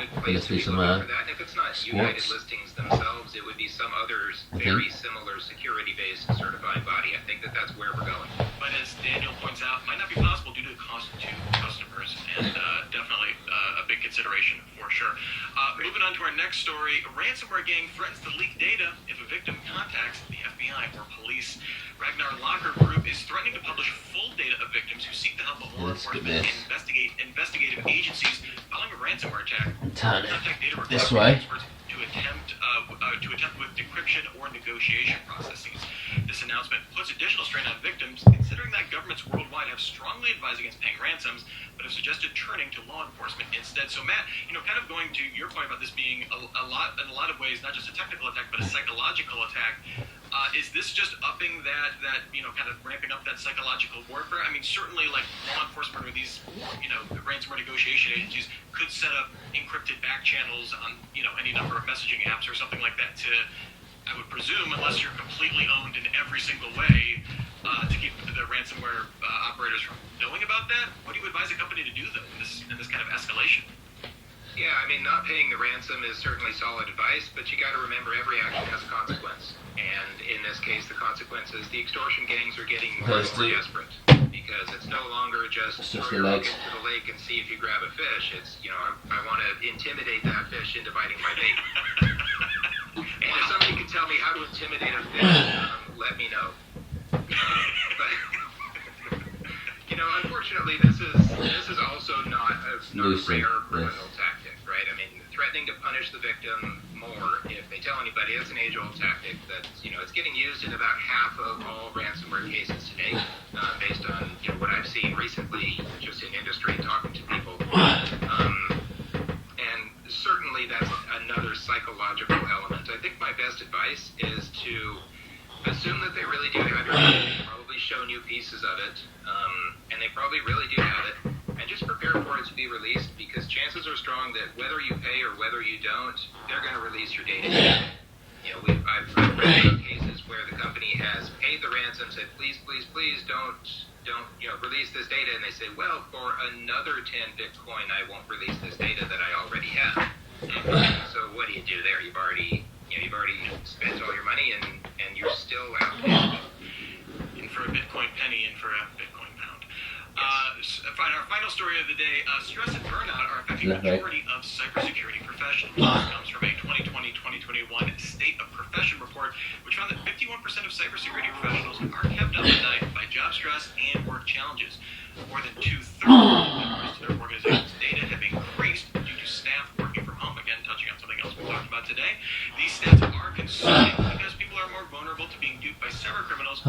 good place to be looking for that. And if it's not United Listings themselves, it would be some other very similar security-based certifying body. I think that's where we're going. But as Daniel points out, it might not be possible due to the cost to customers, and definitely a big consideration for sure. Moving on to our next story, a ransomware gang threatens to leak data if a victim contacts the FBI or police. Ragnar Locker Group is threatening to publish full data of victims who seek the help of law enforcement and investigative agencies following a ransomware attack. Contact data requests experts to attempt with decryption or negotiation processes. This announcement puts additional strain on victims, considering that governments worldwide have strongly advised against paying ransoms, but have suggested turning to law enforcement instead. So, Matt, kind of going to your point about this being in a lot of ways, not just a technical attack, but a psychological attack. Is this just upping that kind of ramping up that psychological warfare? I mean, certainly, like law enforcement or these, ransomware negotiation agencies could set up encrypted back channels on, any number of messaging apps or something like that to, I would presume, unless you're completely owned in every single way, to keep the ransomware operators from knowing about that. What do you advise a company to do, though, in this kind of escalation? Yeah, I mean, not paying the ransom is certainly solid advice, but you got to remember every action has a consequence. And in this case, the consequences, the extortion gangs are getting more and more desperate because it's no longer just throw your hook into the lake and see if you grab a fish. It's, I want to intimidate that fish into biting my bait. And if somebody can tell me how to intimidate a fish, let me know. But unfortunately, this is also not a rare criminal tactic, right? I mean, threatening to punish the victim more if they tell anybody, it's an age-old tactic that it's getting used in about half of all ransomware cases today, based on what I've seen recently, just in industry talking to people. And certainly that's another psychological element. I think my best advice is to assume that they really do have your data. They probably shown you pieces of it, and they probably really do have it, and just prepare for it to be released, because chances are strong that whether you pay or whether you don't, they're going to release your data. I've read some cases where the company has paid the ransom, said, please, please, please don't release this data, and they say, well, for another 10 Bitcoin, I won't release this data that I already have. So what do you do there? You've already spent all your money, and you're still out. In for a Bitcoin penny, in for a Bitcoin pound. Our final story of the day, stress and burnout are affecting the majority of cybersecurity professionals. This comes from a 2020-2021 State of Profession report, which found that 51% of cybersecurity professionals are kept up at night by job stress and work challenges. More than 2/3 of members to their organization's data have increased due to staff working from home. Again, touching on something else we talked about today. These stats are concerning because people are more vulnerable to being duped by cyber criminals.